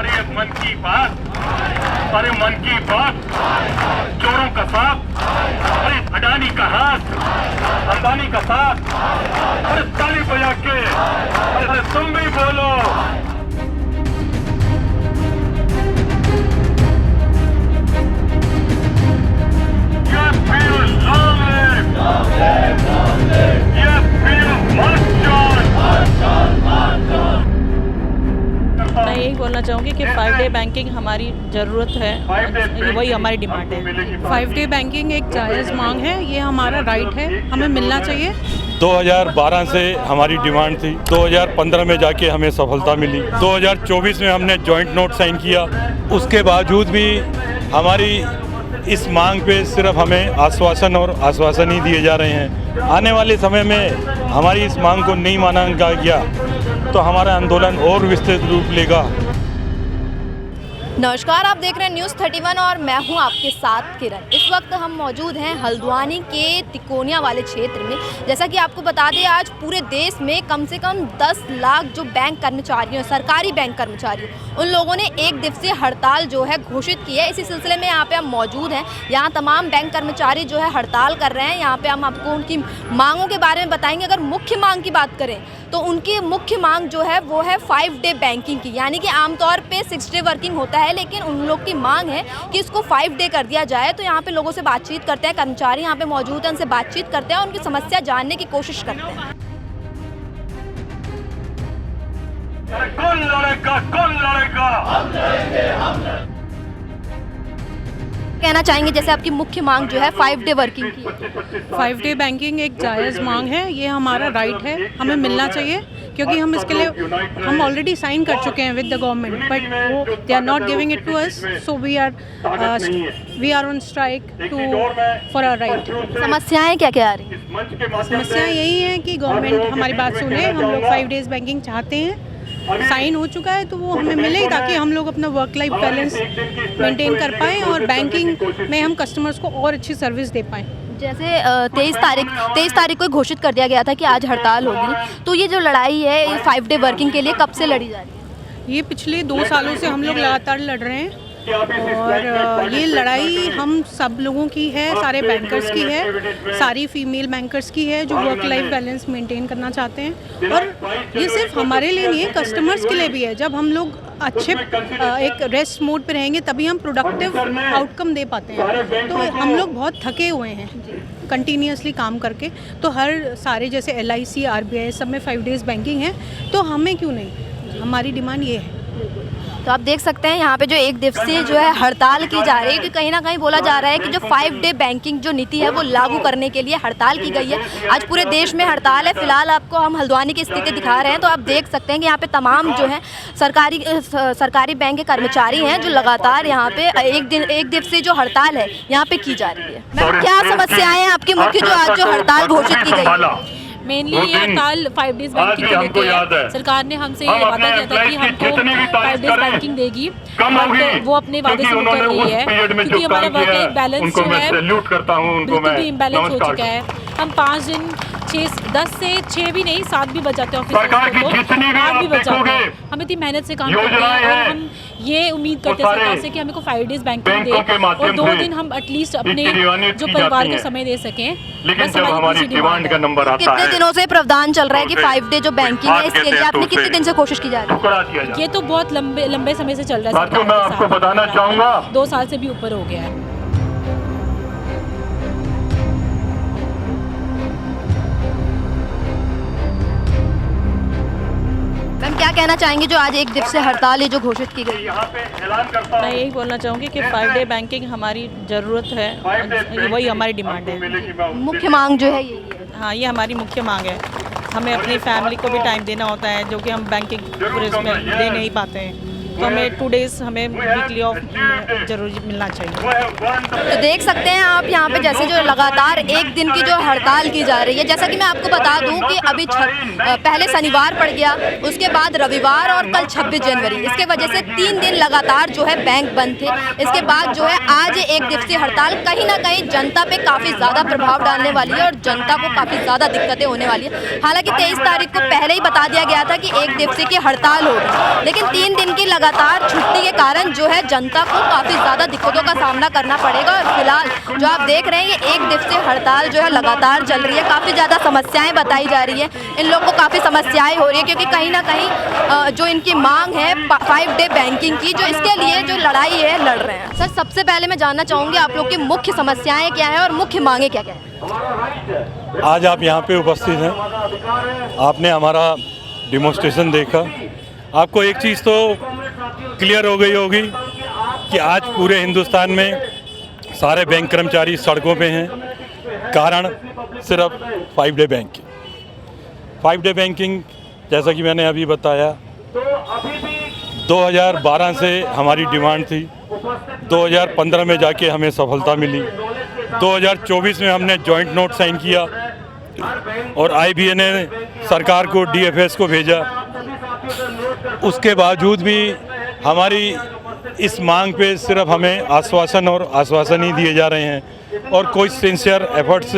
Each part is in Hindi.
अरे मन की बात, अरे मन की बात, चोरों का साथ, अरे अडानी का हाथ, अंबानी का साथ, अरे ताली बजा के, अरे तुम भी बोलो। मैं यही बोलना चाहूँगी कि 5 डे बैंकिंग हमारी ज़रूरत है, वही हमारी डिमांड है। 5 डे बैंकिंग एक जायज़ मांग है, ये हमारा राइट है, हमें मिलना चाहिए। 2012 से हमारी डिमांड थी, 2015 में जाके हमें सफलता मिली, 2024 में हमने जॉइंट नोट साइन किया। उसके बावजूद भी हमारी इस मांग पे सिर्फ हमें आश्वासन और आश्वासन ही दिए जा रहे हैं। आने वाले समय में हमारी इस मांग को नहीं माना गया तो हमारा आंदोलन और विस्तृत रूप लेगा। नमस्कार, आप देख रहे हैं न्यूज़ 31 और मैं हूं आपके साथ किरण। इस वक्त हम मौजूद हैं हल्द्वानी के तिकोनिया वाले क्षेत्र में। जैसा कि आपको बता दें, आज पूरे देश में कम से कम 10 लाख जो बैंक कर्मचारी हैं, सरकारी बैंक कर्मचारी, उन लोगों ने एक दिवसीय हड़ताल जो है घोषित की है। इसी सिलसिले में यहाँ पे हम मौजूद हैं। यहाँ तमाम बैंक कर्मचारी जो है हड़ताल कर रहे हैं। यहाँ पे हम आपको उनकी मांगों के बारे में बताएंगे। अगर मुख्य मांग की बात करें तो उनकी मुख्य मांग जो है वो है 5 डे बैंकिंग की, यानी कि आमतौर पे 6 डे वर्किंग होता है, लेकिन उन लोग की मांग है कि इसको 5 डे कर दिया जाए। तो यहाँ पे लोगों से बातचीत करते हैं, कर्मचारी यहाँ पे मौजूद हैं, उनसे बातचीत करते हैं, उनकी समस्या जानने की कोशिश करते हैं। कौन लड़ेगा, कौन लड़ेगा? हम लड़ेंगे, हम लड़ेंगे। कहना चाहेंगे जैसे आपकी मुख्य मांग जो है 5 डे वर्किंग की? 5 डे बैंकिंग एक जायज़ मांग है, ये हमारा राइट है, हमें मिलना चाहिए, क्योंकि हम इसके लिए हम ऑलरेडी साइन कर चुके हैं विद द गवर्नमेंट, बट वो they are not giving it to us, so we are on strike for our right. समस्याएं क्या क्या आ रही हैं? समस्या यही है कि गवर्नमेंट हमारी बात सुने। हम लोग 5 डेज बैंकिंग चाहते हैं, साइन हो चुका है तो वो हमें मिले, ताकि हम लोग अपना वर्क लाइफ बैलेंस मेंटेन कर पाएँ और बैंकिंग में हम कस्टमर्स को और अच्छी सर्विस दे पाएँ। जैसे 23 तारीख को घोषित कर दिया गया था कि आज हड़ताल होगी, तो ये जो लड़ाई है 5 डे वर्किंग के लिए कब से लड़ी जा रही है? ये पिछले 2 सालों से हम लोग लगातार लड़ रहे हैं और ये लड़ाई हम सब लोगों की है, सारे बैंकर्स की है, सारी फीमेल बैंकर्स की है जो वर्क लाइफ बैलेंस मेंटेन करना चाहते हैं। और ये सिर्फ हमारे लिए नहीं है, कस्टमर्स के लिए भी है। जब हम लोग अच्छे एक रेस्ट मोड पे रहेंगे तभी हम प्रोडक्टिव आउटकम दे पाते हैं। तो हम लोग बहुत थके हुए हैं कंटिन्यूसली काम करके, तो हर सारे जैसे LIC, RBI सब में 5 डेज़ बैंकिंग है, तो हमें क्यों नहीं, हमारी डिमांड ये है। तो आप देख सकते हैं यहाँ पे जो एक दिवसीय जो है हड़ताल की जा रही है, कि कहीं ना कहीं बोला जा रहा है कि जो 5 डे बैंकिंग जो नीति है वो लागू करने के लिए हड़ताल की गई है। आज पूरे देश में हड़ताल है। फिलहाल आपको हम हल्द्वानी की स्थिति दिखा रहे हैं, तो आप देख सकते हैं कि यहाँ पे तमाम जो है सरकारी बैंक के कर्मचारी हैं जो लगातार यहाँ पे एक दिवसीय जो हड़ताल है यहाँ पे की जा रही है। मैम, क्या समस्याएं हैं आपकी मुख्य जो आज जो हड़ताल घोषित की गई है? मेनली ये हड़ताल 5 डेज बैंकिंग को लेकर है। सरकार ने हमसे ये वादा किया था कि हमको 5 डेज बैंकिंग देगी, बट वो अपने वादे से मुकर रही है, क्योंकि हमारा वर्क लाइफ बैलेंस जो है बिल्कुल भी इम्बैलेंस हो चुका है। हम 5 दिन 10 से 6 भी नहीं, 7 भी बचाते हैं, ऑफिस को 8 भी बचाते हैं। हम इतनी मेहनत से काम करते हैं और हम ये उम्मीद करते हैं सरकार से कि हमें को 5 डेज बैंकिंग दे और 2 दिन हम एटलीस्ट अपने जो परिवार को समय दे सकें। बस हमारी डिमांड का नंबर आता है। कितने दिनों से प्रावधान चल रहा है कि 5 डे जो बैंकिंग है, इसके लिए आपने कितने दिन से कोशिश की जा रही है? ये तो बहुत लंबे समय से चल रहा है। साथियों, मैं आपको बताना चाहूँगा 2 साल से भी ऊपर हो गया है। मैम, क्या कहना चाहेंगे जो आज एक दिवसीय हड़ताल है जो घोषित की गई? मैं यही बोलना चाहूँगी कि 5 डे बैंकिंग हमारी ज़रूरत है, वही हमारी डिमांड है। मुख्य मांग जो है यही है। हाँ, ये हमारी मुख्य मांग है। हमें अपनी फैमिली को भी टाइम देना होता है, जो कि हम बैंकिंग पूरे उसमें दे नहीं पाते हैं। तो हमें 2 डेज़ हमें वीकली ऑफ जरूर मिलना चाहिए। तो देख सकते हैं आप यहाँ पे जैसे जो लगातार एक दिन की जो हड़ताल की जा रही है। जैसा कि मैं आपको बता दूं कि अभी पहले शनिवार पड़ गया, उसके बाद रविवार और कल 26 जनवरी, इसके वजह से 3 दिन लगातार जो है बैंक बंद थे। इसके बाद जो है आज एक दिवसीय हड़ताल कहीं ना कहीं जनता पे काफ़ी ज़्यादा प्रभाव डालने वाली है और जनता को काफ़ी ज़्यादा दिक्कतें होने वाली है। हालांकि 23 तारीख को पहले ही बता दिया गया था कि एक दिवसीय की हड़ताल होगी, लेकिन 3 दिन की लगातार छुट्टी के कारण जो है जनता को काफ़ी ज़्यादा दिक्कतों का सामना करना पड़ेगा। और फिलहाल जो आप देख रहे हैं ये 1 दिवसीय हड़ताल जो है लगातार चल रही है। काफ़ी ज़्यादा समस्याएं बताई जा रही है, इन लोगों को काफ़ी समस्याएं हो रही है क्योंकि कहीं ना कहीं जो इनकी मांग है 5 डे बैंकिंग की, जो इसके लिए जो लड़ाई है लड़ रहे हैं। सर, सबसे पहले मैं जानना चाहूँगी आप लोग की मुख्य समस्याएँ क्या है और मुख्य मांगे क्या क्या है? आज आप यहाँ पे उपस्थित हैं, आपने हमारा डिमोन्स्ट्रेशन देखा। आपको एक चीज़ तो क्लियर हो गई होगी कि आज पूरे हिंदुस्तान में सारे बैंक कर्मचारी सड़कों पे हैं। कारण सिर्फ 5 डे बैंकिंग। 5 डे बैंकिंग जैसा कि मैंने अभी बताया 2012 से हमारी डिमांड थी, 2015 में जाके हमें सफलता मिली, 2024 में हमने जॉइंट नोट साइन किया और IBA ने सरकार को DFS को भेजा। उसके बावजूद भी हमारी इस मांग पे सिर्फ हमें आश्वासन और आश्वासन ही दिए जा रहे हैं और कोई सिंसियर एफर्ट्स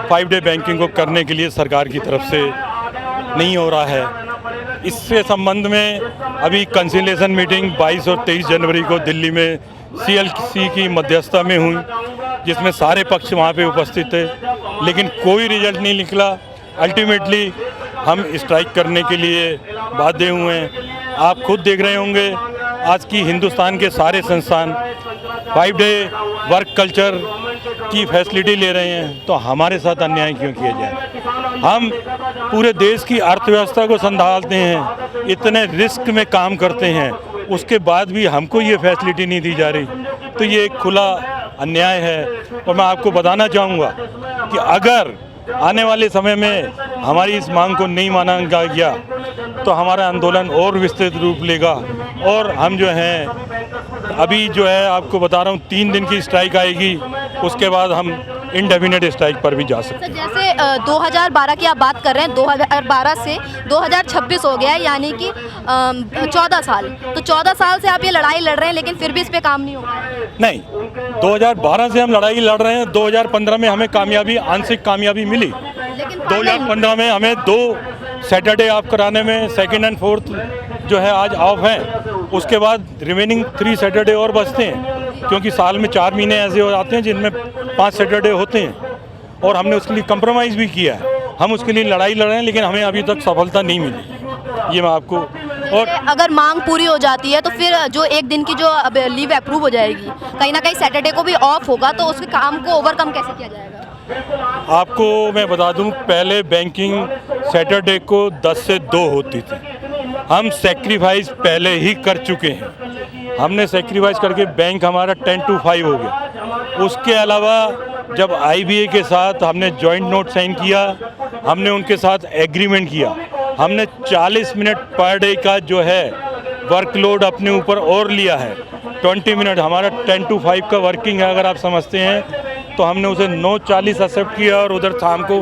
5 डे बैंकिंग को करने के लिए सरकार की तरफ से नहीं हो रहा है। इससे संबंध में अभी कंसिलिएशन मीटिंग 22 और 23 जनवरी को दिल्ली में CLC की मध्यस्थता में हुई, जिसमें सारे पक्ष वहाँ पे उपस्थित थे, लेकिन कोई रिजल्ट नहीं निकला। अल्टीमेटली हम स्ट्राइक करने के लिए बाध्य हुए हैं। आप खुद देख रहे होंगे आज की हिंदुस्तान के सारे संस्थान 5 डे वर्क कल्चर की फैसिलिटी ले रहे हैं, तो हमारे साथ अन्याय क्यों किया जाए? हम पूरे देश की अर्थव्यवस्था को संभालते हैं, इतने रिस्क में काम करते हैं, उसके बाद भी हमको ये फैसिलिटी नहीं दी जा रही, तो ये एक खुला अन्याय है। और मैं आपको बताना चाहूँगा कि अगर आने वाले समय में हमारी इस मांग को नहीं माना गया तो हमारा आंदोलन और विस्तृत रूप लेगा और हम जो हैं अभी जो है आपको बता रहा हूँ 3 दिन की स्ट्राइक आएगी, उसके बाद हम इंडेफिनिट स्ट्राइक पर भी जा सकते हैं। जैसे 2012 की आप बात कर रहे हैं, 2012 से 2026 हो गया है, यानी कि 14 साल। तो 14 साल से आप ये लड़ाई लड़ रहे हैं लेकिन फिर भी इस पे काम नहीं हो रहा है? नहीं, 2012 से हम लड़ाई लड़ रहे हैं। 2015 में हमें कामयाबी, आंशिक कामयाबी मिली। लेकिन 2015 में हमें 2 सैटरडे ऑफ कराने में 2nd और 4th जो है आज ऑफ हैं, उसके बाद रिमेनिंग 3 सैटरडे और बचते हैं, क्योंकि साल में 4 महीने ऐसे हो जाते हैं जिनमें 5 सैटरडे होते हैं और हमने उसके लिए कंप्रोमाइज़ भी किया है। हम उसके लिए लड़ाई लड़ रहे हैं लेकिन हमें अभी तक सफलता नहीं मिली। ये मैं आपको और अगर मांग पूरी हो जाती है तो फिर जो 1 दिन की जो अब लीव अप्रूव हो जाएगी, कहीं ना कहीं सैटरडे को भी ऑफ होगा, तो उसके काम को ओवरकम कैसे किया जाएगा? आपको मैं बता दूं, पहले बैंकिंग सैटरडे को 10 से 2 होती थी। हम सेक्रीफाइस पहले ही कर चुके हैं। हमने सेक्रीफाइस करके बैंक हमारा 10 to 5 हो गया। उसके अलावा जब IBA के साथ हमने जॉइंट नोट साइन किया, हमने उनके साथ एग्रीमेंट किया, हमने 40 मिनट पर डे का जो है वर्कलोड अपने ऊपर और लिया है। 20 मिनट हमारा 10 to 5 का वर्किंग है, अगर आप समझते हैं तो हमने उसे 9:40 एक्सेप्ट किया और उधर शाम को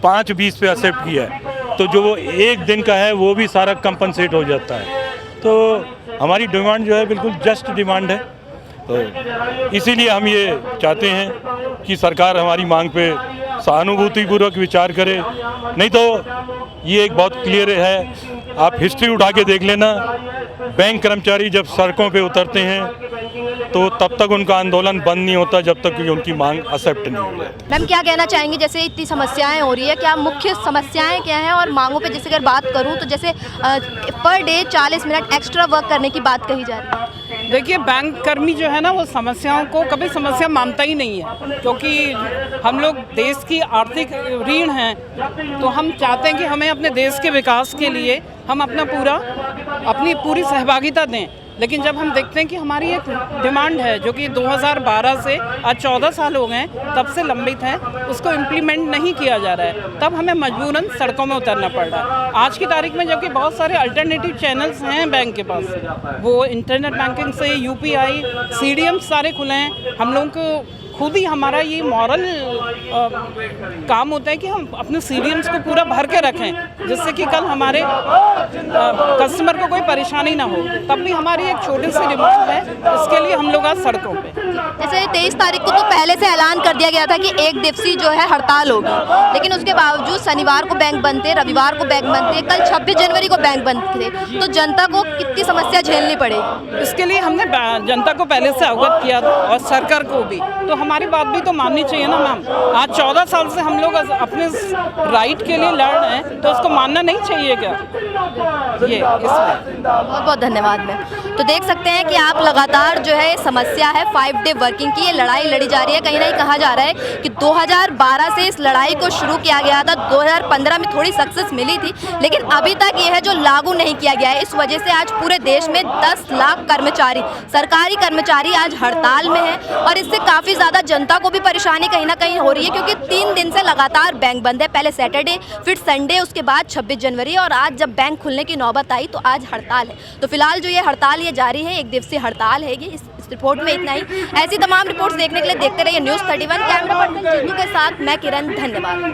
5:20 पे एक्सेप्ट किया है। तो जो वो 1 दिन का है वो भी सारा कंपनसेट हो जाता है। तो हमारी डिमांड जो है बिल्कुल जस्ट डिमांड है। तो इसीलिए हम ये चाहते हैं कि सरकार हमारी मांग पे सहानुभूतिपूर्वक विचार करे, नहीं तो ये एक बहुत क्लियर है, आप हिस्ट्री उठा के देख लेना, बैंक कर्मचारी जब सड़कों पे उतरते हैं तो तब तक उनका आंदोलन बंद नहीं होता जब तक कि उनकी मांग एक्सेप्ट नहीं हो जाती। मैम, क्या कहना चाहेंगे, जैसे इतनी समस्याएं हो रही है, क्या मुख्य समस्याएं क्या हैं और मांगों पे जैसे अगर बात करूं तो जैसे per day 40 minute extra work करने की बात कही जा रही है? देखिए, बैंक कर्मी जो है ना वो समस्याओं को कभी समस्या मानता ही नहीं है, क्योंकि हम लोग देश की आर्थिक रीढ़ हैं, तो हम चाहते हैं कि हमें अपने देश के विकास के लिए हम अपनी पूरी सहभागिता दें। लेकिन जब हम देखते हैं कि हमारी एक डिमांड है जो कि 2012 से आज 14 साल हो गए तब से लंबित है, उसको इम्प्लीमेंट नहीं किया जा रहा है, तब हमें मजबूरन सड़कों में उतरना पड़ रहा है। आज की तारीख में जबकि बहुत सारे अल्टरनेटिव चैनल्स हैं बैंक के पास, वो इंटरनेट बैंकिंग से UPI, CDM सारे खुले हैं, हम लोगों को खुद ही हमारा ये मॉरल काम होता है कि हम अपने CVMs को पूरा भर के रखें, जिससे कि कल हमारे कस्टमर को कोई परेशानी ना हो। तब भी हमारी एक छोटी सी डिमांड है, इसके लिए हम लोग आज सड़कों पे। जैसे 23 तारीख को तो पहले से ऐलान कर दिया गया था कि एक दिवसीय जो है हड़ताल होगी, लेकिन उसके बावजूद शनिवार को बैंक बंद थे, रविवार को बैंक बंद थे, कल 26 जनवरी को बैंक बंद थे, तो जनता को कितनी समस्या झेलनी पड़ेगी? इसके लिए हमने जनता को पहले से अवगत किया था और सरकार को भी, तो हमारी बात भी तो माननी चाहिए ना मैम। आज 14 साल से हम लोग अपने राइट के लिए लड़ रहे हैं, तो उसको मानना नहीं चाहिए क्या? ये इसमें बहुत बहुत धन्यवाद मैम। तो देख सकते हैं कि आप लगातार जो है समस्या है 5 डे वर्किंग की, ये लड़ाई लड़ी जा रही है। कहीं ना कहीं कहा जा रहा है कि 2012 से इस लड़ाई को शुरू किया गया था, 2015 में थोड़ी सक्सेस मिली थी, लेकिन अभी तक यह है जो लागू नहीं किया गया है। इस वजह से आज पूरे देश में 10 लाख कर्मचारी, सरकारी कर्मचारी आज हड़ताल में है और इससे काफ़ी ज़्यादा जनता को भी परेशानी कहीं ना कहीं हो रही है, क्योंकि 3 दिन से लगातार बैंक बंद है। पहले सैटरडे, फिर संडे, उसके बाद 26 जनवरी और आज जब बैंक खुलने की नौबत आई तो आज हड़ताल है। तो फिलहाल जो ये हड़ताल ये जारी है, एक दिवसीय हड़ताल है। इस रिपोर्ट में इतना ही। ऐसी तमाम रिपोर्ट्स देखने के लिए देखते रहिए न्यूज़ 31। कैमरा पर्सन जीतू के साथ मैं किरण, धन्यवाद।